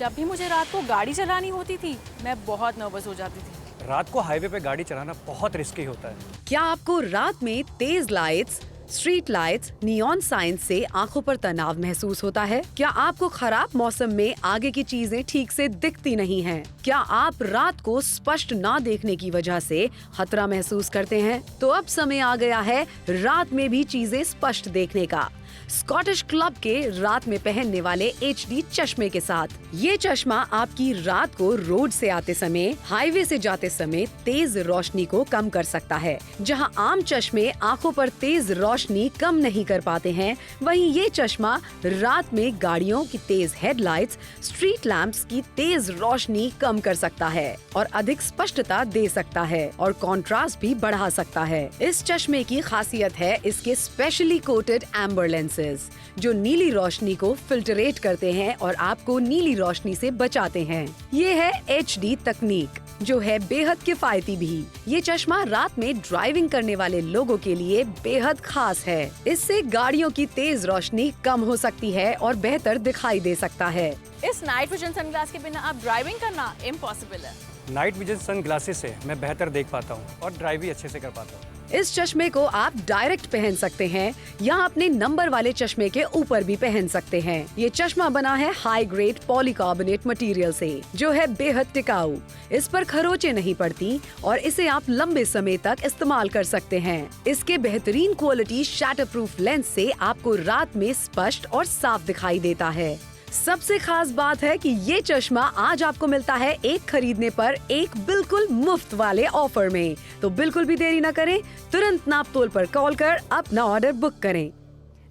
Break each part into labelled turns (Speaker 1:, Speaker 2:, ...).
Speaker 1: जब भी मुझे रात को गाड़ी चलानी होती थी मैं बहुत नर्वस हो जाती थी।
Speaker 2: रात को हाईवे पे गाड़ी चलाना बहुत रिस्की होता है।
Speaker 3: क्या आपको रात में तेज lights, street lights, neon sign से आंखों पर तनाव महसूस होता है? क्या आपको खराब मौसम में आगे की चीजें ठीक से दिखती नहीं हैं? क्या आप रात को स्पष्ट ना देखने की वजह से खतरा महसूस करते हैं? तो अब समय आ गया है रात में भी चीजें स्पष्ट देखने का। स्कॉटिश क्लब के रात में पहनने वाले HD चश्मे के साथ। ये चश्मा आपकी रात को रोड से आते समय, हाईवे से जाते समय तेज रोशनी को कम कर सकता है। जहां आम चश्मे आंखों पर तेज रोशनी कम नहीं कर पाते हैं, वहीं ये चश्मा रात में गाड़ियों की तेज हेडलाइट्स, स्ट्रीट लैंप्स की तेज रोशनी कम कर सकता है और अधिक स्पष्टता दे सकता है और कॉन्ट्रास्ट भी बढ़ा सकता है। इस चश्मे की खासियत है इसके स्पेशली कोटेड एम्बर लेंसेज, जो नीली रोशनी को फिल्टरेट करते हैं और आपको नीली रोशनी से बचाते हैं। ये है HD तकनीक, जो है बेहद किफायती भी। ये चश्मा रात में ड्राइविंग करने वाले लोगों के लिए बेहद खास है। इससे गाड़ियों की तेज रोशनी कम हो सकती है और बेहतर दिखाई दे सकता है।
Speaker 1: इस नाइट विजन सनग्लास के बिना आप ड्राइविंग करना इम्पॉसिबल है।
Speaker 2: नाइट विजन सन ग्लासेस से मैं बेहतर देख पाता हूँ और ड्राइव भी अच्छे से कर पाता हूँ।
Speaker 3: इस चश्मे को आप डायरेक्ट पहन सकते हैं या अपने नंबर वाले चश्मे के ऊपर भी पहन सकते हैं। ये चश्मा बना है हाई ग्रेड पॉलीकार्बोनेट मटेरियल से, जो है बेहद टिकाऊ। इस पर खरोंचें नहीं पड़ती और इसे आप लंबे समय तक इस्तेमाल कर सकते हैं। इसके बेहतरीन क्वालिटी शैटर प्रूफ लेंस से आपको रात में स्पष्ट और साफ दिखाई देता है। सबसे खास बात है कि ये चश्मा आज आपको मिलता है एक खरीदने पर एक बिल्कुल मुफ्त वाले ऑफर में। तो बिल्कुल भी देरी न करें, तुरंत नापतोल पर कॉल कर अपना ऑर्डर बुक करें।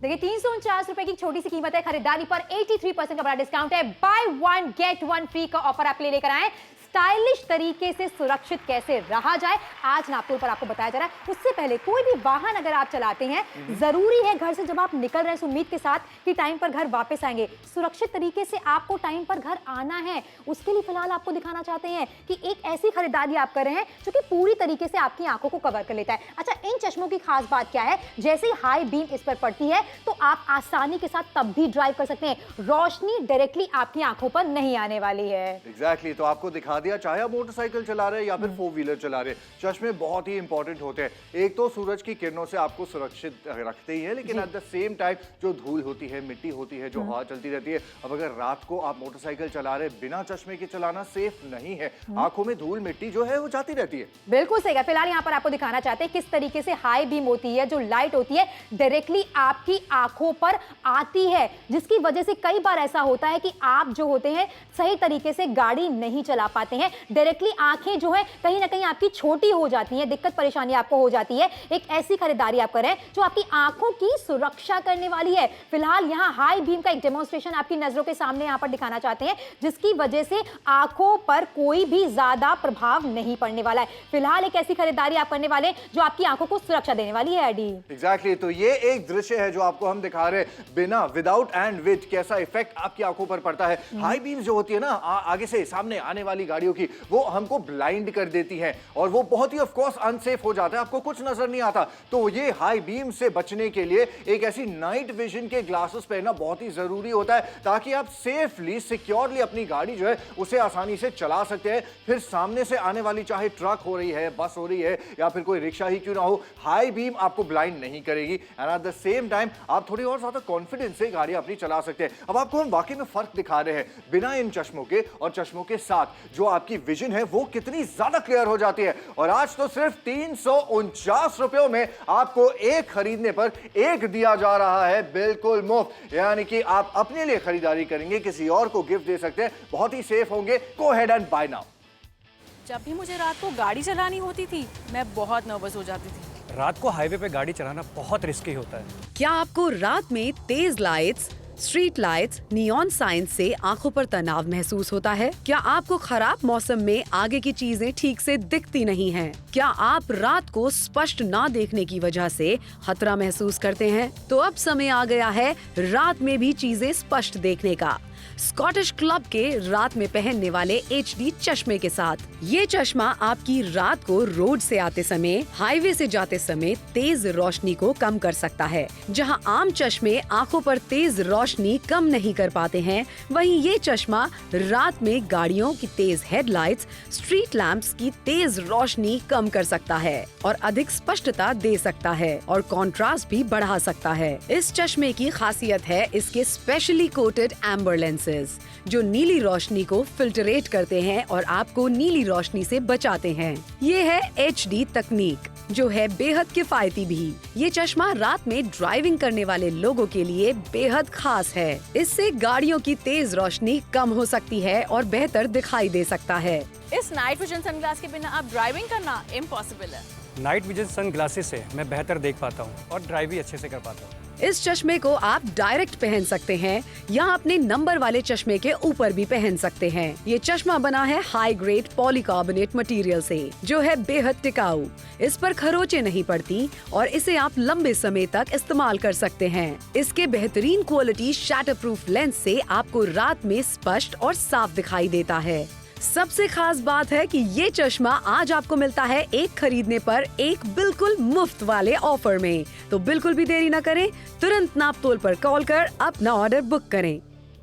Speaker 4: देखिए 349 रुपए की छोटी सी कीमत है, खरीदारी पर 83% का बड़ा डिस्काउंट है। By one get one free का ऑफर आप लेकर आए। स्टाइलिश तरीके से सुरक्षित कैसे रहा जाए आज नापतोल पर आपको बताया जा रहा है। उससे पहले कोई भी वाहन अगर आप चलाते हैं, जरूरी है घर से जब आप निकल रहे हैं इस उम्मीद के साथ कि टाइम पर घर वापस आएंगे, सुरक्षित तरीके से आपको टाइम पर घर आना है। उसके लिए फिलहाल आपको दिखाना चाहते हैं कि एक ऐसी खरीदारी आप कर रहे हैं जो कि पूरी तरीके से आपकी आंखों को कवर कर लेता है। अच्छा, इन चश्मों की खास बात क्या है? जैसे ही हाई बीम इस पर पड़ती है तो आप आसानी के साथ तब भी ड्राइव कर सकते हैं। रोशनी डायरेक्टली आपकी आंखों पर नहीं आने वाली है।
Speaker 5: एग्जैक्टली, तो आपको दिखा दिया, चाहे आप मोटरसाइकिल चला रहे हैं या फिर 4 व्हीलर चला रहे हैं, चश्मे बहुत ही इंपॉर्टेंट होते हैं। एक तो सूरज की किरणों से आपको सुरक्षित रखते ही है, लेकिन एट द सेम टाइम जो धूल होती है, मिट्टी होती है, जो हवा चलती रहती है, अब अगर रात को आप मोटरसाइकिल चला रहे बिना चश्मे के चलाना सेफ नहीं है। आंखों में धूल मिट्टी जो है वो जाती रहती है।
Speaker 4: बिल्कुल सही है। फिलहाल यहाँ पर आपको दिखाना चाहते हैं किस तरीके से हाई बीम होती है, जो लाइट होती है डायरेक्टली आपकी आंखों पर आती है, जिसकी वजह से कई बार ऐसा होता है कि आप जो होते हैं सही तरीके से गाड़ी नहीं चला पाते हैं। डायरेक्टली आंखें जो है कहीं ना कहीं आपकी छोटी हो जाती हैं, दिक्कत परेशानी आपको हो जाती है। एक ऐसी खरीदारी आप करें जो आपकी आंखों की सुरक्षा करने वाली है। फिलहाल यहाँ हाई बीम का एक डेमोन्स्ट्रेशन आपकी नजरों के सामने यहाँ पर दिखाना चाहते हैं, जिसकी वजह से आंखों पर कोई भी ज्यादा प्रभाव नहीं पड़ने वाला है। फिलहाल एक ऐसी खरीदारी आप करने वाले जो आपकी आंखों को सुरक्षा देने वाली है। एडी,
Speaker 5: एग्जैक्टली, तो ये एक दृश्य है जो आपको हम दिखा रहे हैं, बिना विदाउट एंड विद कैसा इफेक्ट आपकी आंखों पर पड़ता है। हाई बीम जो होती है ना, आगे से सामने आने वाली गाड़ियों की, वो हमको ब्लाइंड कर देती है और वो बहुत ही ऑफ कोर्स अनसेफ हो जाता है, आपको कुछ नजर नहीं आता। तो ये हाई बीम से बचने के लिए एक ऐसी नाइट विजन के ग्लासेस पहनना बहुत ही जरूरी होता है, ताकि आप सेफली सिक्योरली अपनी गाड़ी जो है उसे आसानी से चला सकते हैं। फिर सामने से आने वाली चाहे ट्रक हो रही है, बस हो रही है या फिर कोई रिक्शा ही क्यों ना हो, हाई बीम आपको ब्लाइंड नहीं करेगी and at the same time आप थोड़ी और ज्यादा कॉन्फिडेंस से गाड़ी अपनी चला सकते हैं। अब आपको हम वाकई में फर्क दिखा रहे हैं बिना इन चश्मों के और चश्मों के साथ, जो आपकी विजन है वो कितनी ज्यादा क्लियर हो जाती है। और आज तो सिर्फ 349 रुपयों में आपको एक खरीदने पर एक दिया जा रहा है बिल्कुल मुफ्त, यानी कि आप अपने लिए खरीदारी करेंगे, किसी और को गिफ्ट दे सकते हैं, बहुत ही सेफ होंगे। गो हेड एंड बाय नाउ।
Speaker 1: जब भी मुझे रात को गाड़ी चलानी होती थी मैं बहुत नर्वस हो जाती थी।
Speaker 2: रात को हाईवे पे गाड़ी चलाना बहुत रिस्की होता है।
Speaker 3: क्या आपको रात में तेज lights, street lights, neon sign से आंखों पर तनाव महसूस होता है? क्या आपको खराब मौसम में आगे की चीजें ठीक से दिखती नहीं हैं? क्या आप रात को स्पष्ट ना देखने की वजह से खतरा महसूस करते हैं? तो अब समय आ गया है रात में भी चीजें स्पष्ट देखने का। स्कॉटिश क्लब के रात में पहनने वाले HD चश्मे के साथ। ये चश्मा आपकी रात को रोड से आते समय, हाईवे से जाते समय तेज रोशनी को कम कर सकता है। जहां आम चश्मे आंखों पर तेज रोशनी कम नहीं कर पाते हैं, वहीं ये चश्मा रात में गाड़ियों की तेज हेडलाइट्स, स्ट्रीट लैंप्स की तेज रोशनी कम कर सकता है और अधिक स्पष्टता दे सकता है और कॉन्ट्रास्ट भी बढ़ा सकता है। इस चश्मे की खासियत है इसके स्पेशली कोटेड एम्बर लेंसेज, जो नीली रोशनी को फिल्टरेट करते हैं और आपको नीली रोशनी से बचाते हैं। ये है HD तकनीक, जो है बेहद किफायती भी। ये चश्मा रात में ड्राइविंग करने वाले लोगों के लिए बेहद खास है। इससे गाड़ियों की तेज रोशनी कम हो सकती है और बेहतर दिखाई दे सकता है।
Speaker 1: इस नाइट विजन सनग्लास के बिना आप ड्राइविंग करना इम्पॉसिबल है।
Speaker 2: नाइट विजन सन ग्लासेस से मैं बेहतर देख पाता हूँ और ड्राइव भी अच्छे से कर पाता हूँ।
Speaker 3: इस चश्मे को आप डायरेक्ट पहन सकते हैं या अपने नंबर वाले चश्मे के ऊपर भी पहन सकते हैं। ये चश्मा बना है हाई ग्रेड पॉलीकार्बोनेट मटेरियल से, जो है बेहद टिकाऊ। इस पर खरोंचे नहीं पड़ती और इसे आप लंबे समय तक इस्तेमाल कर सकते हैं। इसके बेहतरीन क्वालिटी शैटर प्रूफ लेंस से आपको रात में स्पष्ट और साफ दिखाई देता है। सबसे खास बात है कि ये चश्मा आज आपको मिलता है एक खरीदने पर एक बिल्कुल मुफ्त वाले ऑफर में। तो बिल्कुल भी देरी न करें, तुरंत नापतोल पर कॉल कर अपना ऑर्डर बुक करें,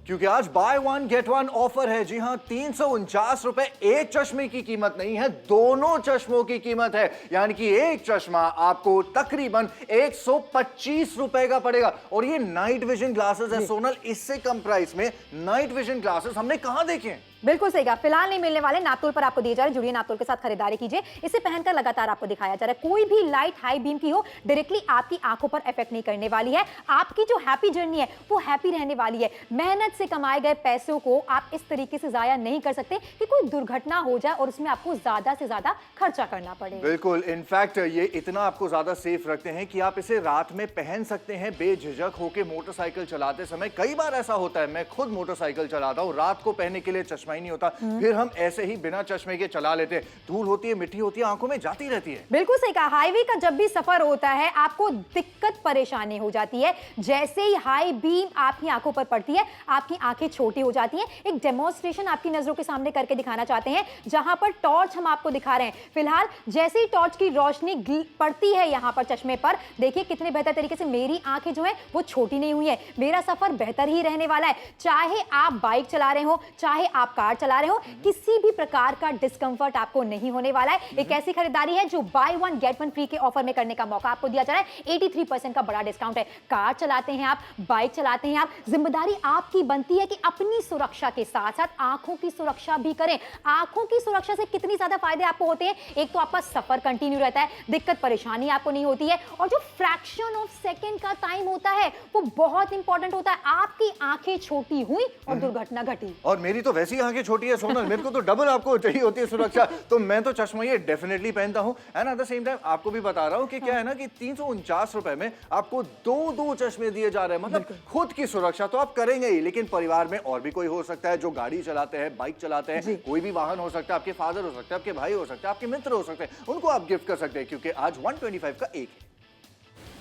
Speaker 5: क्योंकि आज by one get one offer है। जी हाँ, 349 रुपए एक चश्मे की कीमत नहीं है, दोनों चश्मों की कीमत है। यानी कि एक चश्मा आपको तकरीबन 125 रुपए का पड़ेगा। और ये नाइट विजन ग्लासेस है सोनल, इससे कम प्राइस में नाइट विजन ग्लासेस हमने कहां देखे हैं?
Speaker 4: बिल्कुल सही कहा। फिलहाल नहीं मिलने वाले, नापतोल पर आपको दिए जा रहे। जुड़िए नापतोल के साथ खरीदारी कीजिए। इसे पहनकर लगातार आपको दिखाया जा रहा है। कोई भी लाइट हाई बीम की हो, डायरेक्टली आपकी आंखों पर इफेक्ट नहीं करने वाली है। आपकी जो हैप्पी जर्नी है वो हैप्पी रहने वाली है। मेहनत से कमाए गए पैसों को आप इस तरीके से जाया नहीं कर सकते कि कोई दुर्घटना हो जाए और उसमें आपको ज्यादा से ज्यादा खर्चा करना पड़े।
Speaker 5: बिल्कुल, इनफैक्ट ये इतना आपको ज्यादा सेफ रखते हैं कि आप इसे रात में पहन सकते हैं बेझिझक होके मोटरसाइकिल चलाते समय। कई बार ऐसा होता है, मैं खुद मोटरसाइकिल चलाता हूँ, रात को पहनने के लिए चश्मा ही नहीं होता, फिर हम ऐसे ही बिना चश्मे के चला लेते हैं। धूल होती है, मिट्टी होती है, आंखों में जाती रहती है।
Speaker 4: बिल्कुल सही कहा। हाईवे का जब भी सफर होता है आपको दिक्कत परेशानी हो जाती है। जैसे ही हाई बीम आपकी आंखों पर पड़ती है, आपकी आंखें छोटी हो जाती हैं। एक डेमोन्स्ट्रेशन आपकी नजरों के सामने करके दिखाना चाहते हैं, जहां पर टॉर्च हम आपको दिखा रहे हैं। फिलहाल जैसे ही टॉर्च की रोशनी पड़ती है यहां पर चश्मे पर, देखिए कितने बेहतर तरीके से मेरी आंखें जो है वो छोटी नहीं हुई है। मेरा सफर बेहतर ही रहने वाला है। चाहे आप बाइक चला रहे हो, चाहे आप कार चला रहे हो, किसी भी प्रकार का डिस्कंफर्ट आपको नहीं होने वाला है। एक ऐसी खरीदारी है जो by one get one free के ऑफर में करने का मौका आपको दिया जा रहा है। 83% का बड़ा डिस्काउंट है। कार चलाते हैं आप, बाइक चलाते हैं आप, जिम्मेदारी आपकी बनती है कि अपनी सुरक्षा के साथ साथ आंखों की सुरक्षा भी करें। आंखों की सुरक्षा से कितनी ज्यादा फायदे आपको होते हैं। एक तो आपका सफर कंटिन्यू रहता है, दिक्कत परेशानी आपको नहीं होती है, और जो फ्रैक्शन ऑफ सेकंड का टाइम होता है वो बहुत इंपॉर्टेंट होता है। आपकी आंखें छोटी हुई और दुर्घटना घटी।
Speaker 5: और मेरी तो वैसी आंखें छोटी है सोनल, मेरे को तो डबल आपको चाहिए होती है सुरक्षा। तो मैं तो चश्मा ये डेफिनेटली पहनता हूं। And at the same time आपको भी बता रहा हूं कि क्या है ना कि 349 रुपए में आपको दो चश्मे दिए जा रहे हैं। मतलब खुद की सुरक्षा तो आप करेंगे ही, लेकिन परिवार में और भी कोई हो सकता है जो गाड़ी चलाते हैं, बाइक चलाते हैं, कोई भी वाहन हो सकता है, आपके फादर हो सकते हैं, आपके भाई हो सकते हैं, आपके मित्र हो सकते हैं, उनको आप गिफ्ट कर सकते हैं, क्योंकि आज 125 का एक है।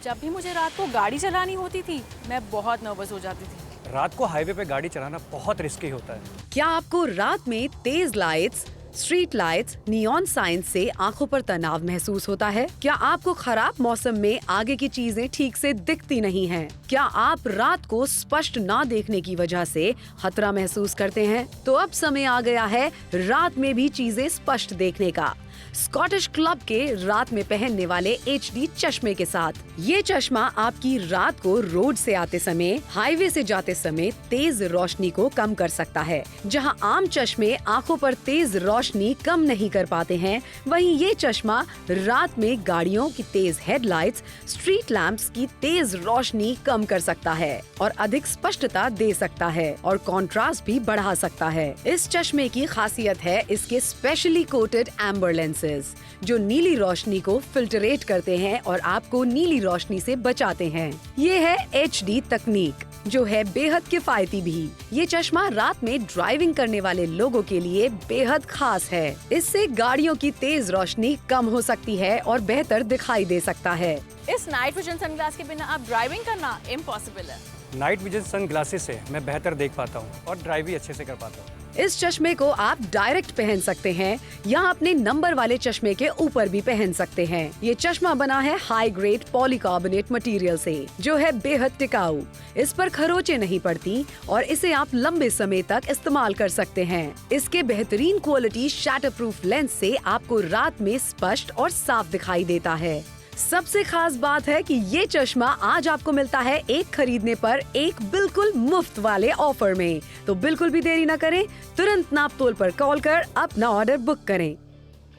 Speaker 1: जब भी मुझे रात को गाड़ी चलानी होती थी मैं बहुत नर्वस हो जाती थी।
Speaker 2: रात को हाईवे पे गाड़ी चलाना बहुत रिस्की होता है।
Speaker 3: क्या आपको रात में तेज lights, street lights, neon sign से आंखों पर तनाव महसूस होता है? क्या आपको खराब मौसम में आगे की चीजें ठीक से दिखती नहीं हैं? क्या आप रात को स्पष्ट ना देखने की वजह से खतरा महसूस करते हैं? तो अब समय आ गया है रात में भी चीजें स्पष्ट देखने का। स्कॉटिश क्लब के रात में पहनने वाले HD चश्मे के साथ। ये चश्मा आपकी रात को रोड से आते समय, हाईवे से जाते समय तेज रोशनी को कम कर सकता है। जहां आम चश्मे आंखों पर तेज रोशनी कम नहीं कर पाते हैं, वहीं ये चश्मा रात में गाड़ियों की तेज हेडलाइट्स, स्ट्रीट लैंप्स की तेज रोशनी कम कर सकता है और अधिक स्पष्टता दे सकता है और कॉन्ट्रास्ट भी बढ़ा सकता है। इस चश्मे की खासियत है इसके स्पेशली कोटेड एम्बर लेंसेज, जो नीली रोशनी को फिल्टरेट करते हैं और आपको नीली रोशनी से बचाते हैं। ये है HD तकनीक, जो है बेहद किफायती भी। ये चश्मा रात में ड्राइविंग करने वाले लोगों के लिए बेहद खास है। इससे गाड़ियों की तेज रोशनी कम हो सकती है और बेहतर दिखाई दे सकता है।
Speaker 1: इस नाइट विजन सनग्लास के बिना आप ड्राइविंग करना इम्पॉसिबल है।
Speaker 2: नाइट विजन सन ग्लासेस से मैं बेहतर देख पाता हूँ और ड्राइव भी अच्छे से कर पाता हूँ।
Speaker 3: इस चश्मे को आप डायरेक्ट पहन सकते हैं या अपने नंबर वाले चश्मे के ऊपर भी पहन सकते हैं। ये चश्मा बना है हाई ग्रेड पॉलीकार्बोनेट मटेरियल से, जो है बेहद टिकाऊ। इस पर खरोंचें नहीं पड़ती और इसे आप लंबे समय तक इस्तेमाल कर सकते हैं। इसके बेहतरीन क्वालिटी शैटर प्रूफ लेंस से आपको रात में स्पष्ट और साफ दिखाई देता है। सबसे खास बात है कि ये चश्मा आज आपको मिलता है एक खरीदने पर एक बिल्कुल मुफ्त वाले ऑफर में। तो बिल्कुल भी देरी न करें, तुरंत नापतोल पर कॉल कर अपना ऑर्डर बुक करें।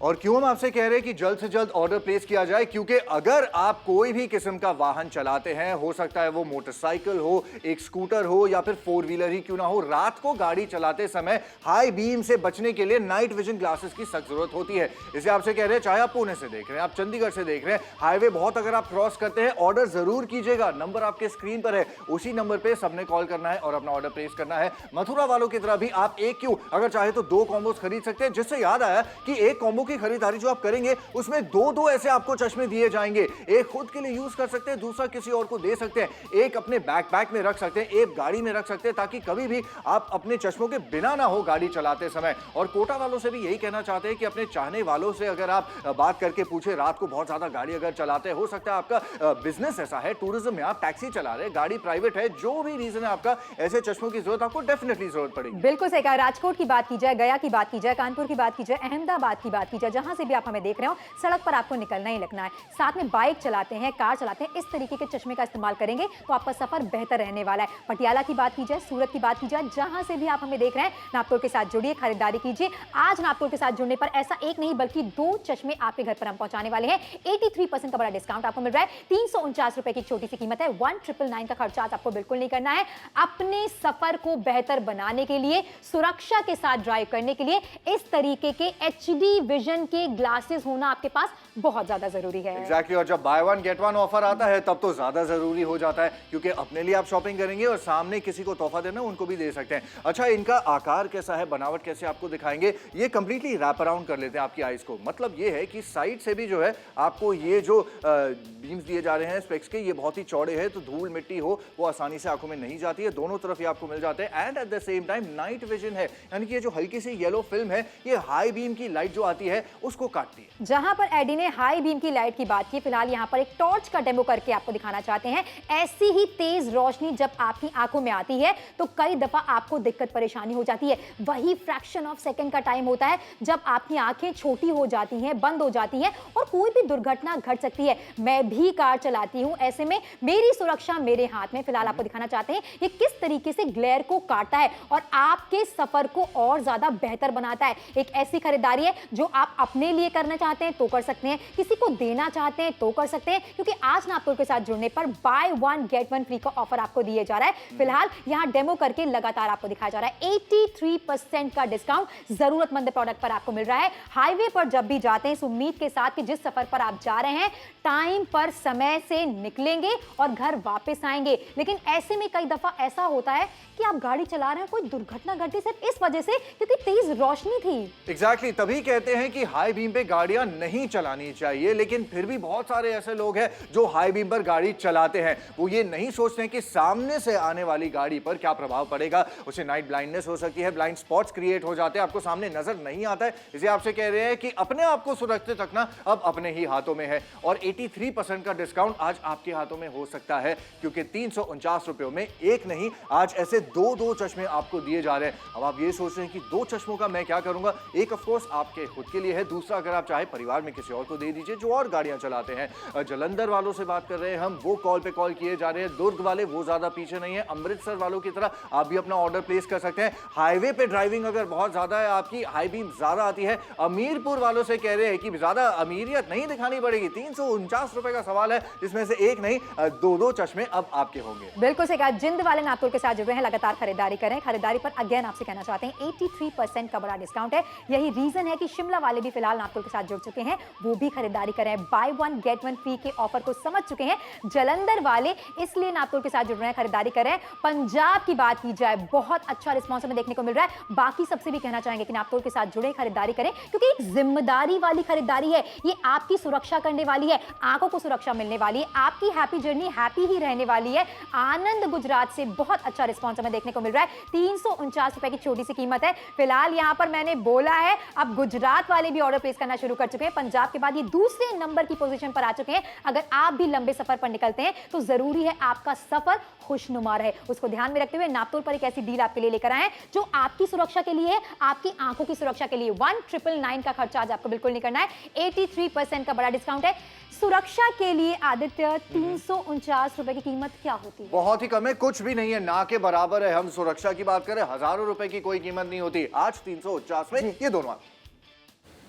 Speaker 5: और क्यों हम आपसे कह रहे हैं कि जल्द से जल्द ऑर्डर प्लेस किया जाए, क्योंकि अगर आप कोई भी किस्म का वाहन चलाते हैं, हो सकता है वो मोटरसाइकिल हो, एक स्कूटर हो या फिर 4 व्हीलर ही क्यों ना हो, रात को गाड़ी चलाते समय हाई बीम से बचने के लिए नाइट विजन ग्लासेस की सख्त जरूरत होती है। इसे आपसे कह रहे हैं, चाहे आप पुणे से देख रहे हैं, आप चंडीगढ़ से देख रहे हैं, हाईवे बहुत अगर आप क्रॉस करते हैं, ऑर्डर जरूर कीजिएगा। नंबर आपके स्क्रीन पर है, उसी नंबर पे सबने कॉल करना है और अपना ऑर्डर प्लेस करना है। मथुरा वालों की तरह भी आप एक क्यों, अगर चाहे तो 2 कॉम्बोस खरीद सकते हैं। जिससे याद आया कि एक कॉम्बो की खरीदारी जो आप करेंगे उसमें 2 ऐसे आपको चश्मे दिए जाएंगे। एक खुद के लिए यूज कर सकते हैं, दूसरा किसी और को दे सकते हैं। एक अपने बैकपैक में रख सकते हैं, एक गाड़ी में रख सकते हैं, ताकि कभी भी आप अपने चश्मों के बिना ना हो गाड़ी चलाते समय। और कोटा वालों से भी यही कहना चाहते हैं कि अपने चाहने वालों से अगर आप बात करके पूछे, रात को बहुत ज्यादा गाड़ी अगर चलाते हैं, हो सकता है आपका बिजनेस ऐसा है, टूरिज्म में आप टैक्सी चला रहे हैं, गाड़ी प्राइवेट है, जो भी रीजन है आपका, ऐसे चश्मों की जरूरत आपको डेफिनेटली जरूरत पड़ेगी।
Speaker 4: बिल्कुल सही कहा। राजकोट की बात की जाए, गया की बात की जाए, कानपुर की बात की जाए, अहमदाबाद की बात की जाए, जहां से भी आप हमें देख रहे हो, सड़क पर आपको निकलना ही लगना है। साथ में बाइक चलाते हैं, कार चलाते हैं, इस तरीके के चश्मे का इस्तेमाल करेंगे तो आपका सफर बेहतर रहने वाला है। पटियाला की बात की जाए, सूरत की बात की जाए, जहां से भी आप हमें देख रहे हैं, नापतोल के साथ जुड़िए, खरीदारी कीजिए। आज नापतोल के साथ जुड़ने पर ऐसा एक नहीं बल्कि 2 चश्मे आपके घर पर हम पहुंचाने वाले हैं। 83% का बड़ा डिस्काउंट आपको मिल रहा है। 349 रुपए की छोटी सी कीमत है। 1999 का खर्चा आपको बिल्कुल नहीं करना है। अपने सफर को बेहतर बनाने के लिए, सुरक्षा के साथ ड्राइव करने के लिए इस तरीके के HD विजन के ग्लासेस होना आपके पास बहुत ज्यादा जरूरी है।
Speaker 5: एग्जैक्टली। और जब बाय 1 गेट 1 ऑफर आता है तब तो ज्यादा जरूरी हो जाता है, क्योंकि अपने लिए आप शॉपिंग करेंगे और सामने किसी को तोहफा देना, उनको भी दे सकते हैं। अच्छा, इनका आकार कैसा है, बनावट कैसे आपको दिखाएंगे, ये कंप्लीटली रैप अराउंड कर लेते हैं आपकी आईज को। मतलब ये है कि साइड से भी जो है आपको ये जो बीम्स दिए जा रहे हैं स्पेक्स के, ये बहुत ही चौड़े हैं, तो धूल मिट्टी हो वो आसानी से आंखों में नहीं जाती है। दोनों तरफ ये आपको मिल जाते हैं and at the same time night vision है, यानी कि ये जो हल्की सी येलो फिल्म है, ये हाई बीम की लाइट जो आती है उसको काटती है।
Speaker 4: जहां पर एडी ने हाई बीम की लाइट की बात की, फिलहाल यहां पर एक टॉर्च का डेमो करके आपको दिखाना चाहते हैं। ऐसी ही तेज रोशनी जब आपकी आंखों में आती है तो कई दफा आपको दिक्कत परेशानी हो जाती है। वही फ्रैक्शन ऑफ सेकंड का टाइम होता है जब आपकी आंखें छोटी हो जाती हैं, बंद हो जाती हैं और कोई भी दुर्घटना घट सकती है। मैं भी कार चलाती हूं, ऐसे में मेरी सुरक्षा मेरे हाथ में। फिलहाल आपको दिखाना चाहते हैं ये किस तरीके से ग्लेयर को काटता है और आपके सफर को और ज्यादा बेहतर बनाता है। एक ऐसी खरीदारी है जो आप अपने लिए करना चाहते हैं तो कर सकते हैं, किसी को देना चाहते हैं तो कर सकते हैं, क्योंकि आज नापतोल के साथ जुड़ने पर बाय 1 गेट 1 फ्री का ऑफर आपको दिए जा रहा है। फिलहाल यहां डेमो करके लगातार आपको दिखाया जा रहा है। 83% का डिस्काउंट जरूरतमंद प्रोडक्ट पर आपको मिल रहा है। हाईवे पर जब भी जाते हैं इस उम्मीद के साथ कि जिस सफर पर आप जा रहे हैं टाइम पर समय से निकलेंगे और घर वापस आएंगे। लेकिन ऐसे में कई दफा ऐसा होता है कि आप गाड़ी चला रहे हैं, कोई दुर्घटना घटी सिर्फ इस वजह से क्योंकि तेज रोशनी थी।
Speaker 5: एग्जैक्टली। तभी कहते हैं कि हाई बीम पे गाड़ियां नहीं चलानी चाहिए, लेकिन फिर भी बहुत सारे ऐसे लोग हैं जो हाई बीम पर गाड़ी चलाते हैं। वो ये नहीं सोचते हैं कि सामने से आने वाली गाड़ी पर क्या प्रभाव पड़ेगा। उसे नाइट ब्लाइंडनेस हो सकती है, ब्लाइंड स्पॉट्स क्रिएट हो जाते हैं, आपको सामने नजर नहीं आता है। इसे आपसे कह रहे हैं कि अपने आप को सुरक्षित रखना अब अपने ही हाथों में है। और 83% का डिस्काउंट आज आपके हाथों में हो सकता है, क्योंकि 349 रुपयों में एक नहीं, आज ऐसे 2 चश्मे आपको दिए जा रहे हैं। अब आप ये सोच रहे हैं कि 2 चश्मों का मैं क्या करूंगा। एक ऑफ कोर्स आपके खुद के लिए है, दूसरा अगर आप चाहे परिवार में किसी और को दे दीजिए जो और गाड़ियां चलाते हैं। जलंधर वालों से बात कर रहे हैं हम, वो कॉल पे कॉल किए जा रहे हैं। दुर्ग वाले वो ज्यादा पीछे नहीं है। अमृतसर वालों की तरह आप भी अपना ऑर्डर प्लेस कर सकते हैं। हाईवे पे ड्राइविंग अगर बहुत ज्यादा है, आपकी हाई बीम ज्यादा आती है। अमीरपुर वालों से कह रहे हैं कि ज्यादा अमीरियत नहीं दिखानी पड़ेगी। 349 रुपए का सवाल है, जिसमें से एक नहीं 2 चश्मे अब आपके होंगे।
Speaker 4: बिल्कुल सही कहा। जिंद वाले नापतोल के साथ जुड़ रहे हैं, लगातार खरीदारी करें। खरीदारी पर अगेन आपसे कहना चाहते हैं 83% का बड़ा डिस्काउंट है। यही रीजन है कि शिमला वाले भी फिलहाल नापतोल के साथ जुड़ चुके हैं, वो भी खरीदारी कर रहे हैं। By one get one free के ऑफर को समझ चुके हैं जलंधर वाले, इसलिए नापतोल के साथ जुड़ रहे हैं, खरीदारी कर रहे हैं। पंजाब की बात की जाए, बहुत अच्छा रिस्पॉन्स हमें देखने को मिल रहा है। बाकी सबसे भी कहना चाहेंगे कि नापतोल के साथ जुड़े, खरीदारी करें, क्योंकि एक जिम्मेदारी वाली खरीदारी है। ये आपकी सुरक्षा करने वाली है, आंखों को सुरक्षा मिलने वाली है, आपकी हैप्पी जर्नी हैप्पी ही रहने वाली है। आनंद गुजरात से बहुत अच्छा रिस्पॉन्स हमें देखने को मिल रहा है। 349 रुपए की छोटी सी कीमत है फिलहाल। यहां पर मैंने बोला है, अब गुजरात वाले भी ऑर्डर प्लेस करना शुरू कर चुके हैं। पंजाब के बाद ये दूसरे नंबर की पोजीशन पर आ चुके हैं। अगर आप भी लंबे सफर पर निकलते हैं तो जरूरी है आपका सफर खुशनुमा रहे। उसको ध्यान में रखते हुए नापतोल पर एक ऐसी डील आपके लिए लेकर आए हैं जो आपकी सुरक्षा के लिए है, आपकी आंखों की सुरक्षा के लिए। 1999 का खर्चा आज आपको बिल्कुल नहीं करना है। 83% का बड़ा डिस्काउंट है सुरक्षा के लिए। आदित्य, 349 रुपए की कीमत क्या होती है?
Speaker 5: बहुत ही कम है, कुछ भी नहीं है, ना के बराबर है। हम सुरक्षा की बात करें, हजारों रुपए की कोई कीमत नहीं होती। आज 349 में ये दोनों।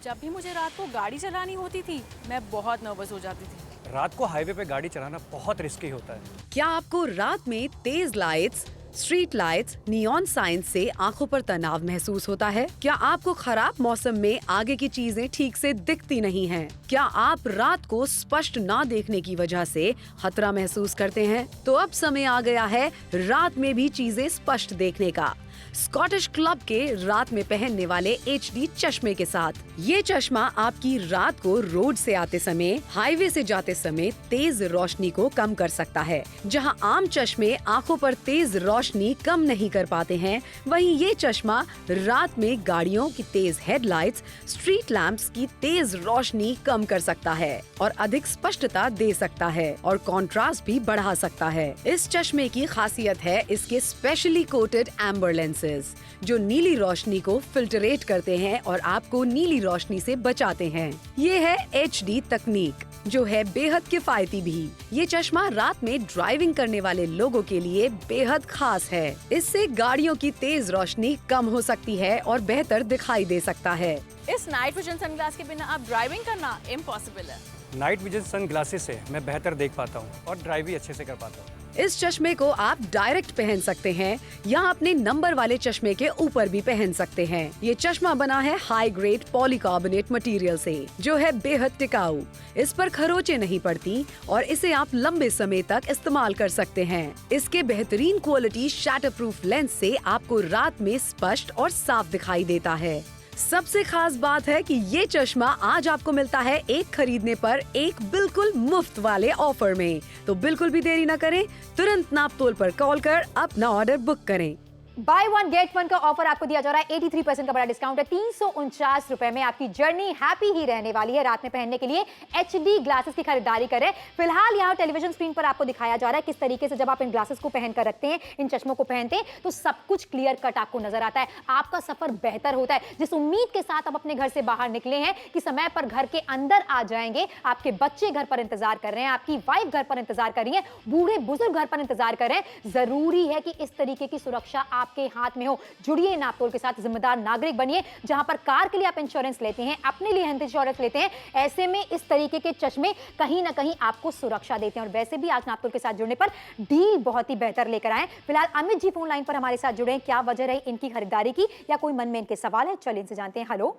Speaker 1: जब भी मुझे रात को गाड़ी चलानी होती थी मैं बहुत नर्वस हो जाती थी।
Speaker 2: रात को हाईवे पे गाड़ी चलाना बहुत रिस्की होता है।
Speaker 3: क्या आपको रात में तेज lights, street lights, neon sign से आंखों पर तनाव महसूस होता है? क्या आपको खराब मौसम में आगे की चीजें ठीक से दिखती नहीं हैं? क्या आप रात को स्पष्ट ना देखने की वजह से खतरा महसूस करते हैं? तो अब समय आ गया है रात में भी चीजें स्पष्ट देखने का, स्कॉटिश क्लब के रात में पहनने वाले HD चश्मे के साथ। ये चश्मा आपकी रात को रोड से आते समय, हाईवे से जाते समय तेज रोशनी को कम कर सकता है। जहां आम चश्मे आंखों पर तेज रोशनी कम नहीं कर पाते हैं, वहीं ये चश्मा रात में गाड़ियों की तेज हेडलाइट्स, स्ट्रीट लैंप्स की तेज रोशनी कम कर सकता है और अधिक स्पष्टता दे सकता है और कॉन्ट्रास्ट भी बढ़ा सकता है। इस चश्मे की खासियत है इसके स्पेशली कोटेड एम्बर लेंसेज, जो नीली रोशनी को फिल्टरेट करते हैं और आपको नीली रोशनी से बचाते हैं। ये है HD तकनीक, जो है बेहद किफायती भी। ये चश्मा रात में ड्राइविंग करने वाले लोगों के लिए बेहद खास है। इससे गाड़ियों की तेज रोशनी कम हो सकती है और बेहतर दिखाई दे सकता है।
Speaker 1: इस नाइट विजन सनग्लास के बिना आप ड्राइविंग करना इम्पॉसिबल है।
Speaker 2: नाइट विजन सन ग्लासेस से मैं बेहतर देख पाता हूँ और ड्राइव भी अच्छे से कर पाता हूँ।
Speaker 3: इस चश्मे को आप डायरेक्ट पहन सकते हैं या अपने नंबर वाले चश्मे के ऊपर भी पहन सकते हैं। ये चश्मा बना है हाई ग्रेड पॉलीकार्बोनेट मटेरियल से, जो है बेहद टिकाऊ। इस पर खरोंचें नहीं पड़ती और इसे आप लंबे समय तक इस्तेमाल कर सकते हैं। इसके बेहतरीन क्वालिटी शैटर प्रूफ लेंस से आपको रात में स्पष्ट और साफ दिखाई देता है। सबसे खास बात है कि ये चश्मा आज आपको मिलता है एक खरीदने पर एक बिल्कुल मुफ्त वाले ऑफर में। तो बिल्कुल भी देरी न करें, तुरंत नापतोल पर कॉल कर अपना ऑर्डर बुक करें।
Speaker 4: बाय वन गेट वन का ऑफर आपको दिया जा रहा है। 83% का बड़ा डिस्काउंट है। 349 रुपए में आपकी जर्नी हैप्पी ही रहने वाली है। रात में पहनने के लिए HD ग्लासेस की खरीदारी करें। फिलहाल यहाँ टेलीविजन स्क्रीन पर आपको दिखाया जा रहा है किस तरीके से जब आप इन ग्लासेस को पहनकर रखते हैं, इन चश्मों को पहनते हैं, तो सब कुछ क्लियर कट आपको नजर आता है। आपका सफर बेहतर होता है। जिस उम्मीद के साथ आप अपने घर से बाहर निकले हैं कि समय पर घर के अंदर आ जाएंगे, आपके बच्चे घर पर इंतजार कर रहे हैं, आपकी वाइफ घर पर इंतजार कर रही है, बूढ़े बुजुर्ग घर पर इंतजार कर रहे हैं, जरूरी है कि इस तरीके की सुरक्षा आपके हाथ में हो। जुड़िए नापतोल के साथ, जिम्मेदार नागरिक बनिए। जहां पर कार के लिए आप इंश्योरेंस लेते हैं, अपने लिए हेल्थ इंश्योरेंस लेते हैं, ऐसे में इस तरीके के चश्मे कहीं ना कहीं आपको सुरक्षा देते हैं। और वैसे भी आज नापतोल के साथ जुड़ने पर डील बहुत ही बेहतर लेकर आए। फिलहाल अमित जी फोन लाइन पर हमारे साथ जुड़े हैं। क्या वजह रही इनकी खरीदारी की, या कोई मन में इनके सवाल है? चलिए इनसे जानते हैं। हेलो,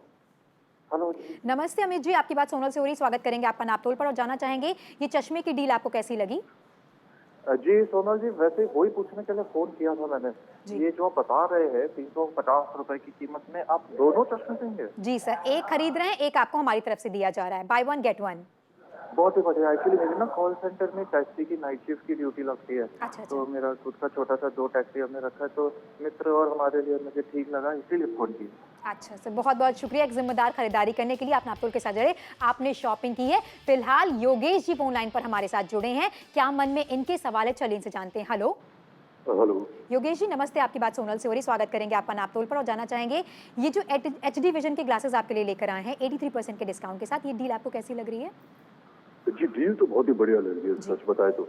Speaker 6: हेलो,
Speaker 4: नमस्ते अमित जी, आपकी बात सोनल से हो रही। स्वागत करेंगे आपका नापतोल पर और जानना चाहेंगे ये चश्मे की डील आपको कैसी लगी?
Speaker 6: जी सोनल जी, वैसे वही पूछने के लिए फोन किया था मैंने। ये जो आप बता रहे हैं 350 रुपए की कीमत में आप दोनों चश्मे देंगे?
Speaker 4: जी सर, एक खरीद रहे हैं, एक आपको हमारी तरफ से दिया जा रहा है। By one get one.
Speaker 6: बहुत ही बढ़िया। एक्चुअली मेरी ना कॉल सेंटर में टैक्सी की नाइट शिफ्ट की ड्यूटी लगती है।
Speaker 4: अच्छा।
Speaker 6: तो मेरा खुद का छोटा सा 2 टैक्सी हमने रखा है, तो मित्र और हमारे लिए मुझे ठीक लगा, इसीलिए फोन किया।
Speaker 4: अच्छा सर, बहुत बहुत शुक्रिया एक जिम्मेदार खरीदारी करने के लिए। आप नापतोल के साथ जुड़े, आपने शॉपिंग की है। फिलहाल योगेश जी फोन लाइन पर हमारे साथ जुड़े हैं। क्या मन में इनके सवाल है? चलिए इनसे जानते हैं। हेलो
Speaker 6: हेलो
Speaker 4: योगेश जी, नमस्ते, आपकी बात सोनल से हो रही। स्वागत करेंगे आपका नापतोल पर और जानना चाहेंगे ये जो HD विजन के ग्लासेस आपके लिए लेकर आए हैं 83% के डिस्काउंट के साथ, ये डील आपको कैसी लग रही है?
Speaker 7: जी, डील तो बहुत ही बढ़िया लग रही है, सच बताए तो।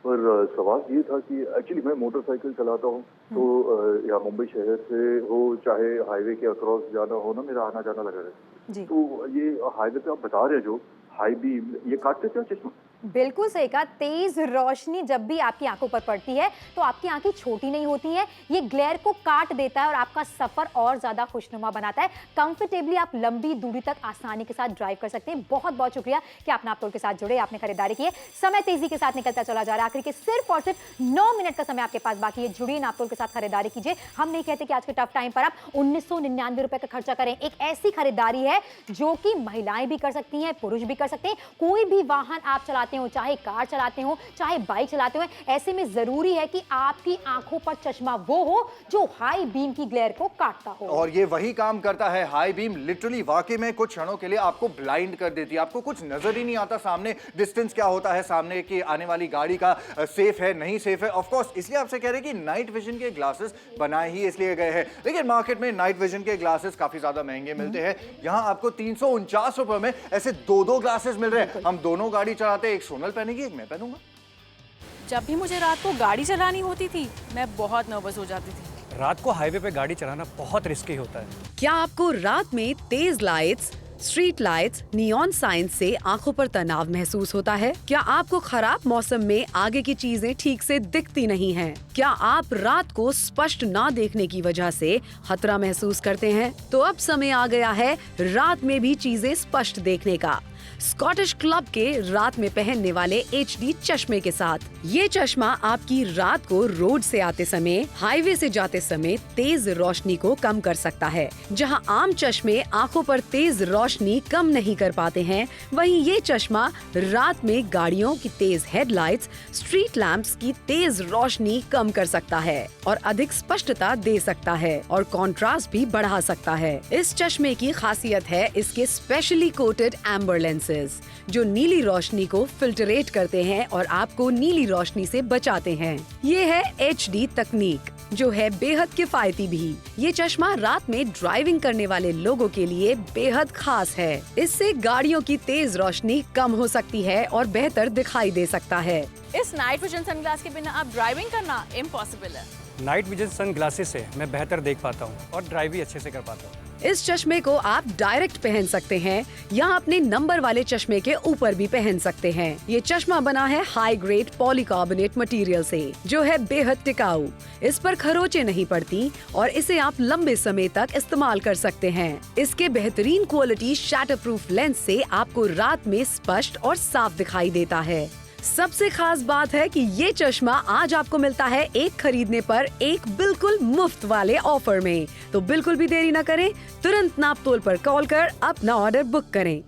Speaker 7: पर सवाल ये था कि एक्चुअली मैं मोटरसाइकिल चलाता हूँ, तो या मुंबई शहर से हो चाहे हाईवे के अक्रॉस जाना हो ना, मेरा आना जाना लगा रहता है। तो ये हाईवे पे आप बता रहे जो हाई बीम, ये काटते क्या चश्मा?
Speaker 4: बिल्कुल सही कहा। तेज रोशनी जब भी आपकी आंखों पर पड़ती है तो आपकी आंखें छोटी नहीं होती हैं, ये ग्लेयर को काट देता है और आपका सफर और ज्यादा खुशनुमा बनाता है। कंफर्टेबली आप लंबी दूरी तक आसानी के साथ ड्राइव कर सकते हैं। बहुत बहुत शुक्रिया कि आप नापतोल के साथ जुड़े, आपने खरीदारी की है। समय तेजी के साथ निकलता चला जा रहा है, आखिर के सिर्फ और सिर्फ 9 मिनट का समय आपके पास बाकी है। जुड़िए, नापतोल के साथ खरीदारी कीजिए। हम नहीं कहते कि आज के टफ टाइम पर आप 1999 रुपए का खर्चा करें। एक ऐसी खरीदारी है जो कि महिलाएं भी कर सकती हैं, पुरुष भी कर सकते हैं। कोई भी वाहन आप चलाते हो, चाहे कार चलाते हो, चाहे बाइक चलाते हो, ऐसे में जरूरी है कि आपकी आंखों पर चश्मा वो हो जो हाई बीम की ग्लेयर को काटता हो।
Speaker 5: और ये वही काम करता है। हाई बीम लिटरली वाकई में कुछ क्षणों के लिए आपको ब्लाइंड कर देती है, आपको कुछ नजर ही नहीं आता सामने डिस्टेंस क्या होता है, सामने की आने वाली गाड़ी का सेफ है नहीं सेफ है। ऑफ कोर्स इसलिए आपसे कह रहे हैं कि नाइट विजन के ग्लासेस बनाए ही इसलिए गए हैं, लेकिन मार्केट में नाइट विजन के ग्लासेस काफी ज्यादा महंगे मिलते हैं। यहाँ आपको 349 रुपए में ऐसे दो ग्लासेस मिल रहे हैं। हम दोनों गाड़ी चलाते हैं, एक सोनल पहनेगी, एक मैं पहनूंगा।
Speaker 1: जब भी मुझे रात को गाड़ी चलानी होती थी मैं बहुत नर्वस हो जाती थी।
Speaker 2: रात को हाईवे पे गाड़ी चलाना बहुत रिस्की होता है।
Speaker 3: क्या आपको रात में तेज lights, street lights, neon sign से आंखों पर तनाव महसूस होता है? क्या आपको खराब मौसम में आगे की चीजें ठीक से दिखती नहीं हैं? क्या आप रात को स्पष्ट ना देखने की वजह से खतरा महसूस करते हैं? तो अब समय आ गया है रात में भी चीजें स्पष्ट देखने का। स्कॉटिश क्लब के रात में पहनने वाले HD चश्मे के साथ। ये चश्मा आपकी रात को रोड से आते समय, हाईवे से जाते समय तेज रोशनी को कम कर सकता है। जहां आम चश्मे आंखों पर तेज रोशनी कम नहीं कर पाते हैं, वहीं ये चश्मा रात में गाड़ियों की तेज हेडलाइट्स, स्ट्रीट लैंप्स की तेज रोशनी कम कर सकता है और अधिक स्पष्टता दे सकता है और कॉन्ट्रास्ट भी बढ़ा सकता है। इस चश्मे की खासियत है इसके स्पेशली कोटेड एम्बर लेंसेज, जो नीली रोशनी को फिल्टरेट करते हैं और आपको नीली रोशनी से बचाते हैं। ये है HD तकनीक, जो है बेहद किफायती भी। ये चश्मा रात में ड्राइविंग करने वाले लोगों के लिए बेहद खास है। इससे गाड़ियों की तेज रोशनी कम हो सकती है और बेहतर दिखाई दे सकता है।
Speaker 1: इस नाइट विजन सनग्लास के बिना आप ड्राइविंग करना इम्पॉसिबल है।
Speaker 2: नाइट विजन सन ग्लासेस से मैं बेहतर देख पाता हूँ और ड्राइव भी अच्छे से कर पाता हूँ।
Speaker 3: इस चश्मे को आप डायरेक्ट पहन सकते हैं या अपने नंबर वाले चश्मे के ऊपर भी पहन सकते हैं। ये चश्मा बना है हाई ग्रेड पॉलीकार्बोनेट मटेरियल से, जो है बेहद टिकाऊ। इस पर खरोंचें नहीं पड़ती और इसे आप लंबे समय तक इस्तेमाल कर सकते हैं। इसके बेहतरीन क्वालिटी शैटर प्रूफ लेंस से आपको रात में स्पष्ट और साफ दिखाई देता है। सबसे खास बात है कि ये चश्मा आज आपको मिलता है एक खरीदने पर एक बिल्कुल मुफ्त वाले ऑफर में। तो बिल्कुल भी देरी न करें, तुरंत नापतोल पर कॉल कर अपना ऑर्डर बुक करें।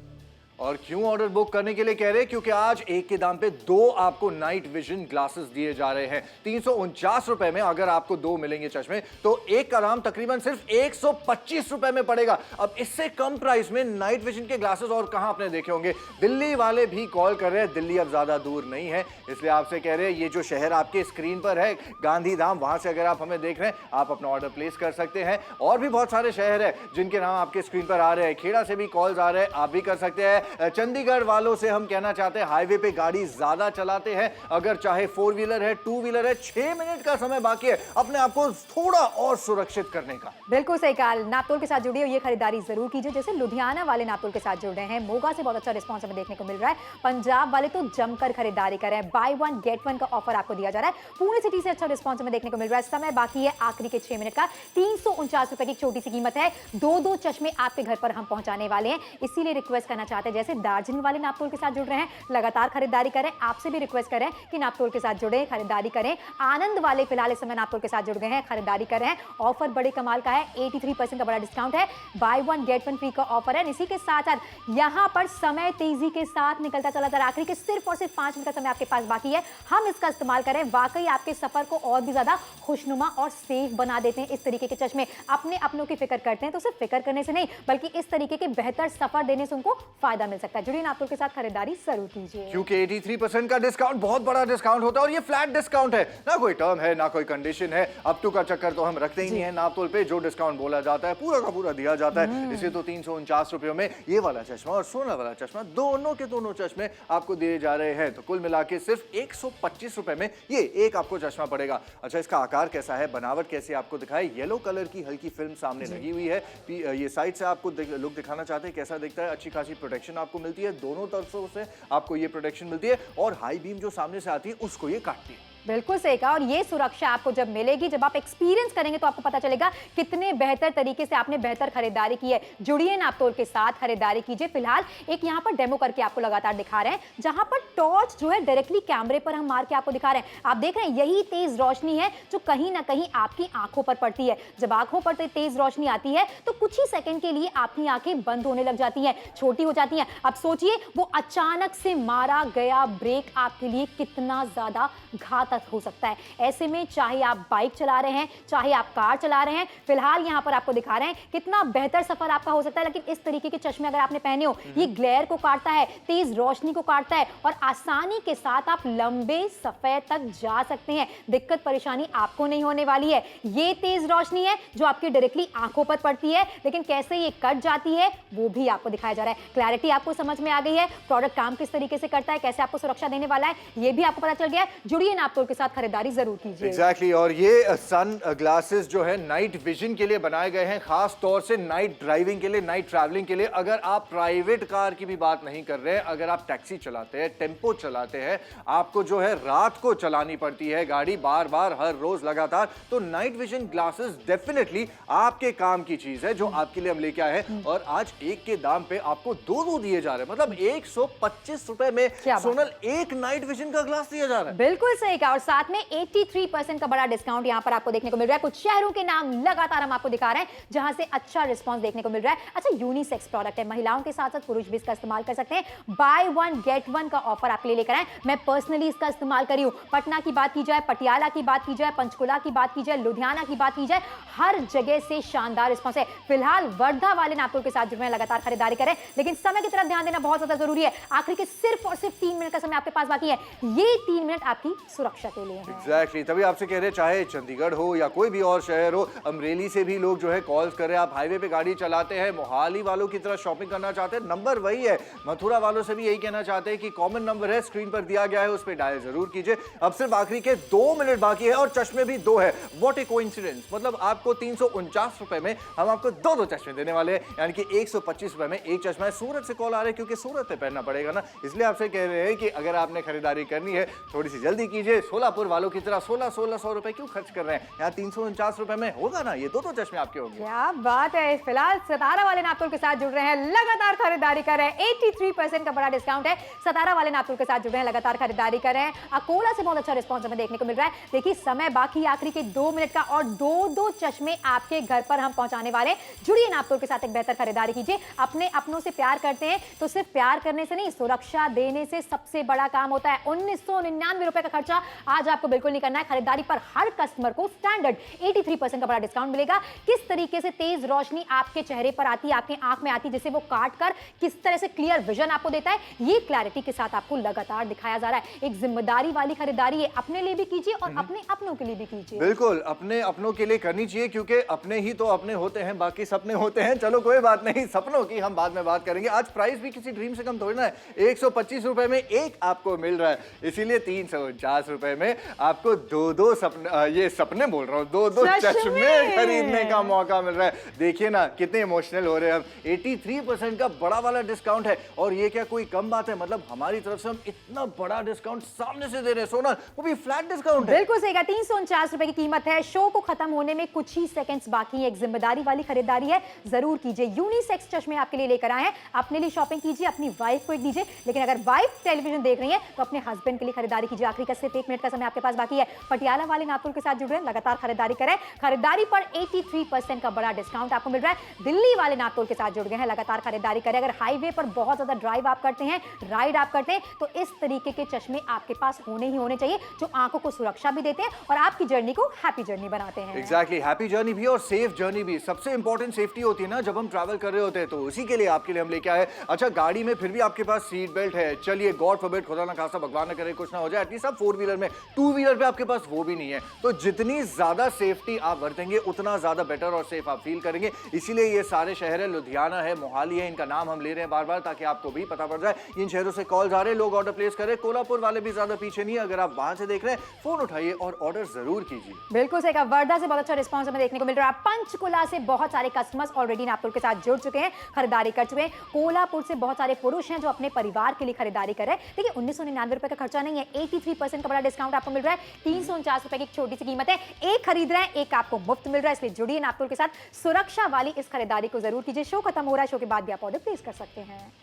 Speaker 5: और क्यों ऑर्डर बुक करने के लिए कह रहे हैं? क्योंकि आज एक के दाम पे 2 आपको नाइट विजन ग्लासेस दिए जा रहे हैं। 349 रुपए में अगर आपको 2 मिलेंगे चश्मे, तो एक का दाम तकरीबन सिर्फ 125 रुपए में पड़ेगा। अब इससे कम प्राइस में नाइट विजन के ग्लासेस और कहां आपने देखे होंगे। दिल्ली वाले भी कॉल कर रहे हैं, दिल्ली अब ज्यादा दूर नहीं है, इसलिए आपसे कह रहे हैं ये जो शहर आपके स्क्रीन पर है गांधीधाम, वहां से अगर आप हमें देख रहे हैं, आप अपना ऑर्डर प्लेस कर सकते हैं। और भी बहुत सारे शहर है जिनके नाम आपके स्क्रीन पर आ रहे हैं। खेड़ा से भी कॉल्स आ रहे हैं, आप भी कर सकते हैं। चंडीगढ़ वालों से हम कहना चाहते हैं, हाईवे पे गाड़ी ज्यादा चलाते हैं, अगर चाहे 4 व्हीलर है, 2 व्हीलर है, 6 मिनट का समय बाकी है अपने आप को थोड़ा और सुरक्षित करने का।
Speaker 4: बिल्कुल सही कहा। नापतोल के साथ जुड़िए और ये खरीदारी जरूर कीजिए। जैसे लुधियाना वाले नापतोल के साथ जुड़ रहे हैं, मोगा से बहुत अच्छा रिस्पॉन्स हमें देखने को मिल रहा है। पंजाब वाले तो जमकर खरीदारी कर रहे हैं, बाय 1 गेट 1 का ऑफर आपको दिया जा रहा है। पुणे सिटी से अच्छा रिस्पॉन्स हमें देखने को मिल रहा है। समय बाकी है आखिरी के 6 मिनट का। 349 रुपए की छोटी सी कीमत है। 2 चश्मे आपके घर पर हम पहुंचाने वाले हैं, इसीलिए रिक्वेस्ट करना चाहते हैं, जैसे दार्जिलिंग वाले नापतोल के साथ जुड़ रहे हैं, लगातार खरीदारी करें। आपसे भी रिक्वेस्ट करें कि नापतोल के साथ जुड़े, खरीदारी करें। आनंद वाले फिलहाल इस समय नापतोल के साथ जुड़ गए हैं, खरीदारी करें। ऑफर बड़े कमाल का है, 83% का बड़ा डिस्काउंट है, बाय 1 गेट 1 फ्री का ऑफर है। इसी के साथ साथ यहाँ पर समय तेजी के साथ निकलता चला जा रहा है। आखिरी के सिर्फ और सिर्फ 5 मिनट का समय आपके पास बाकी है, हम इसका इस्तेमाल करें। वाकई आपके सफर को और भी ज्यादा खुशनुमा और सेफ बना देते हैं। इस तरीके के चश्मे अपने अपनों की फिक्र करते हैं, तो सिर्फ फिक्र करने से नहीं बल्कि इस तरीके के बेहतर सफर देने से उनको फायदा मिल सकता है। जुड़िए नापतोल के साथ, खरीदारी जरूर कीजिए,
Speaker 5: क्योंकि 83% का डिस्काउंट बहुत बड़ा डिस्काउंट होता है और ये फ्लैट डिस्काउंट है, ना कोई टर्म है ना कोई कंडीशन है। अप टू का चक्कर तो हम रखते ही नहीं है। नापतोल पे जो डिस्काउंट बोला जाता है पूरा का पूरा दिया जाता है। इसे तो 349 रुपयों में ये वाला चश्मा और सोना वाला चश्मा, दोनों के दोनों चश्मे आपको दिए जा रहे हैं। तो कुल मिला के सिर्फ 125 रुपए में ये एक आपको चश्मा पड़ेगा। अच्छा, इसका आकार कैसा है, बनावट कैसी आपको दिखाए। येलो कलर की हल्की फिल्म सामने लगी हुई है, ये साइड से आपको लुक दिखाना चाहते हैं कैसा दिखता है। अच्छी खासी प्रोटेक्शन प्रोटेक्शन आपको मिलती है, दोनों तरफों से आपको ये प्रोटेक्शन मिलती है, और हाई बीम जो सामने से आती है उसको ये काटती है।
Speaker 4: बिल्कुल सही कहा। और ये सुरक्षा आपको जब मिलेगी, जब आप एक्सपीरियंस करेंगे, तो आपको पता चलेगा कितने बेहतर तरीके से आपने बेहतर खरीदारी की है। जुड़िए नापतोल के साथ, खरीदारी कीजिए। फिलहाल एक यहाँ पर डेमो करके आपको लगातार दिखा रहे हैं, जहां पर टॉर्च जो है डायरेक्टली कैमरे पर हम मार के आपको दिखा रहे हैं। आप देख रहे हैं यही तेज रोशनी है जो कहीं ना कहीं आपकी आंखों पर पड़ती है। जब आंखों पर तेज रोशनी आती है तो कुछ ही सेकंड के लिए आपकी आंखें बंद होने लग जाती हैं, छोटी हो जाती हैं। अब सोचिए वो अचानक से मारा गया ब्रेक आपके लिए कितना ज्यादा घातक हो सकता है। ऐसे में चाहे आप बाइक चला रहे हैं, चाहे आप कार चला रहे हैं, फिलहाल यहां पर आपको दिखा रहे हैं कितना बेहतर सफर आपका हो सकता है। लेकिन इस तरीके के चश्मे अगर आपने पहने हो, ये ग्लेयर को काटता है, तेज रोशनी को काटता है, और आसानी के साथ आप लंबे सफर तक जा सकते हैं। दिक्कत परेशानी आपको नहीं होने वाली है। ये तेज रोशनी है जो आपकी डायरेक्टली आंखों पर पड़ती है, लेकिन कैसे ये कट जाती है वो भी आपको दिखाया जा रहा है। क्लैरिटी आपको समझ में आ गई है, प्रोडक्ट काम किस तरीके से करता है, कैसे आपको सुरक्षा देने वाला है, ये भी आपको पता चल गया है। जुड़िए नापतोल के साथ, खरीदारी जरूर कीजिए।
Speaker 5: एग्जैक्टली और ये सन ग्लासेस जो है नाइट विजन के लिए बनाए गए हैं, खास तौर से नाइट ड्राइविंग के लिए, नाइट ट्रैवलिंग के लिए। अगर आप प्राइवेट कार की भी बात नहीं कर रहे हैं, अगर आप टैक्सी चलाते हैं, टेम्पो चलाते हैं, आपको जो है रात को चलानी पड़ती है गाड़ी बार बार हर रोज लगातार, तो नाइट विजन ग्लासेस डेफिनेटली आपके काम की चीज है जो आपके लिए हम लेके आए हैं। और आज एक के दाम पे आपको दो दिए जा रहे हैं, मतलब 125 रुपए में सोनल एक नाइट विजन का ग्लास दिया जा रहा है।
Speaker 4: बिल्कुल सही कहा। और साथ में 83% का बड़ा डिस्काउंट यहां पर आपको देखने को मिल रहा है। कुछ शहरों के नाम लगातार हम आपको दिखा रहे हैं जहां से अच्छा रिस्पांस देखने को मिल रहा है। अच्छा, यूनिसेक्स प्रोडक्ट है, महिलाओं के साथ साथ पुरुष भी इसका इस्तेमाल कर सकते हैं। बाय वन गेट वन का ऑफर आपके लिए लेकर आए। मैं पर्सनली इसका इस्तेमाल करी हूं। पटना की बात की जाए, पटियाला की बात की जाए, पंचकुला की बात की जाए, लुधियाना की बात की जाए, हर जगह से शानदार रिस्पांस है। फिलहाल वर्धा वाले नापतोल के साथ जो है लगातार खरीदारी करें, लेकिन समय की तरफ ध्यान देना बहुत ज्यादा जरूरी है। आखिर के सिर्फ और सिर्फ 3 मिनट का समय आपके पास बाकी है। ये 3 मिनट आपकी सुरक्षा के लिए है।
Speaker 5: एग्जैक्टली, तभी आपसे कह रहे हैं, चाहे चंडीगढ़ हो या कोई भी और शहर हो, अमरेली से भी लोग जो है कॉल्स कर रहे हैं। आप हाईवे पे गाड़ी चलाते हैं, मोहाली वालों की तरह शॉपिंग करना चाहते हैं, नंबर वही है। मथुरा वालों से भी यही कहना चाहते हैं कि कॉमन नंबर है, स्क्रीन पर दिया गया है, उस पर डायल जरूर कीजिए। अब सिर्फ आखिरी के 2 मिनट बाकी है और चश्मे भी 2 है। व्हाट ए कोइंसिडेंस, मतलब आपको 349 रुपए में हम आपको 2 चश्मे देने वाले हैं, यानी कि 125 रुपए में एक चश्मा है। सूरत से कॉल आ रहे हैं क्योंकि सूरत पे पहनना पड़ेगा ना, इसलिए आपसे कह रहे हैं कि अगर आपने खरीदारी करनी है थोड़ी सी जल्दी कीजिए। सोलापुर वालों की तरह 1600 रुपए क्यों खर्च कर रहे हैं, यहाँ 349 रुपए में होगा ना, ये 2 चश्मे आपके होंगे।
Speaker 4: क्या बात है। फिलहाल सतारा वाले नापतोल के साथ जुड़ रहे हैं, लगातार खरीदारी कर रहे हैं। 83% का बड़ा डिस्काउंट है। सतारा वाले नापतोल के साथ जुड़ रहे हैं, लगातार खरीदारी कर रहे हैं। अकोला से बहुत अच्छा रिस्पॉन्स हमें देखने को मिल रहा है। देखिए समय बाकी आखिरी के 2 मिनट का, और 2 चश्मे आपके घर पर हम पहुंचाने वाले हैं। जुड़िए नापतोल के साथ, एक बेहतर खरीदारी कीजिए। अपने अपनों से प्यार करते हैं तो सिर्फ प्यार करने से नहीं, सुरक्षा देने से सबसे बड़ा काम होता है। 1999 रुपए का खर्चा आज आपको बिल्कुल नहीं करना है। खरीदारी पर हर कस्टमर को स्टैंडर्ड 83% का बड़ा डिस्काउंट मिलेगा। किस तरीके से तेज रोशनी आपके चेहरे पर आती है, आपके आंख में आती है, जिसे वो काट कर किस तरह से क्लियर विजन आपको देता है, ये क्लैरिटी के साथ आपको लगातार दिखाया जा रहा है। एक जिम्मेदारी वाली खरीदारी है, अपने लिए भी कीजिए और अपने अपनों के लिए भी कीजिए।
Speaker 5: बिल्कुल, अपने अपनों के लिए करनी चाहिए, क्योंकि अपने ही तो अपने होते हैं, बाकी सपने होते हैं। चलो कोई बात नहीं, सपनों की हम बाद में बात करेंगे। आज प्राइस भी किसी ड्रीम से कम थोड़ी ना है। 125 रुपए में एक आपको मिल रहा है, इसीलिए 349 रुपए में आपको 2 सपने, ये सपने बोल रहा हूँ, 2 चश्मे खरीदने का मौका मिल रहा है। देखिए ना कितने इमोशनल हो रहे हैं हम। 83% का बड़ा वाला डिस्काउंट है, और ये क्या कोई कम बात है, मतलब हमारी तरफ से हम इतना बड़ा डिस्काउंट सामने से दे रहे हैं सोनल, वो भी फ्लैट डिस्काउंट है।
Speaker 4: बिल्कुल सही कहा। 349 रुपए की कीमत है। शो को खत्म होने में कुछ ही सेकंड्स बाकी है। एक जिम्मेदारी वाली खरीदारी है, जरूर कीजिए। यूनिसेक्स चश्मे आपके लिए लेकर आए हैं। अपने लिए शॉपिंग कीजिए, अपनी वाइफ को एक दीजिए, लेकिन अगर वाइफ टेलीविजन देख रही है तो अपने हस्बैंड के लिए खरीदारी कीजिए। आखिरी का सिर्फ 1 मिनट का समय आपके पास बाकी है। पटियाला वाले नापतोल के साथ जुड़ रहे हैं, लगातार खरीदारी करें। खरीदारी पर 83% का बड़ा डिस्काउंट आपको मिल रहा है। दिल्ली वाले नापतोल के साथ जुड़ गए हैं, लगातार खरीदारी करें। अगर हाईवे पर बहुत ज्यादा ड्राइव आप करते हैं, राइड आप करते हैं, तो इस तरीके के चश्मे आपके पास होने ही होने चाहिए, जो आंखों को सुरक्षा भी देते हैं और आपकी जर्नी को हैप्पी जर्नी बनाते हैं।
Speaker 5: एग्जैक्टली, हैप्पी जर्नी भी और सेफ जर्नी भी। सबसे इंपॉर्टेंट सेफ्टी होती है ना जब हम ट्रैवल कर रहे होते हैं, तो उसी के लिए आपके लिए हम लेके आए। अच्छा, गाड़ी में फिर भी आपके पास सीट बेल्ट है, चलिए गॉड फॉरबिड, खुदा ना खास्ता, भगवान न करे कुछ ना हो जाए, एटलीस्ट आप 4 व्हीलर में में, टू व्हीलर पे आपके पास वो भी नहीं है। तो जितनी ज्यादा सेफ्टी आप बरतेंगे उतना ज्यादा बेटर और सेफ आप फील करेंगे। इसीलिए ये सारे शहर है, लुधियाना है, मोहाली है, इनका नाम हम ले रहे हैं बार बार ताकि आपको भी पता पड़ जाए। इन शहरों से कॉल आ रहे हैं, लोग ऑर्डर प्लेस करें। कोल्हापुर वाले भी ज्यादा पीछे नहीं है, अगर आप वहां से देख रहे हैं फोन उठाइए और ऑर्डर जरूर कीजिए।
Speaker 4: बिल्कुल सही कहा, वर्धा से बहुत अच्छा रिस्पांस हमें देखने को मिल रहा है। पंचकुला से बहुत सारे कस्टमर्स ऑलरेडी नापतोल के साथ जुड़ चुके हैं, खरीदारी कर चुके हैं। कोल्हापुर से बहुत सारे पुरुष हैं जो अपने परिवार के लिए खरीदारी कर रहे हैं। देखिए 1999 रुपए का खर्चा नहीं है, 83% का बड़ा डिस्काउंट आपको मिल रहा है। 349 रुपए की एक छोटी सी कीमत है, एक खरीद रहे हैं एक आपको मुफ्त मिल रहा है। इसलिए जुड़िए नापतोल के साथ, सुरक्षा वाली इस खरीदारी को जरूर कीजिए। शो खत्म हो रहा है, शो के बाद भी आप ऑर्डर प्लेस कर सकते हैं।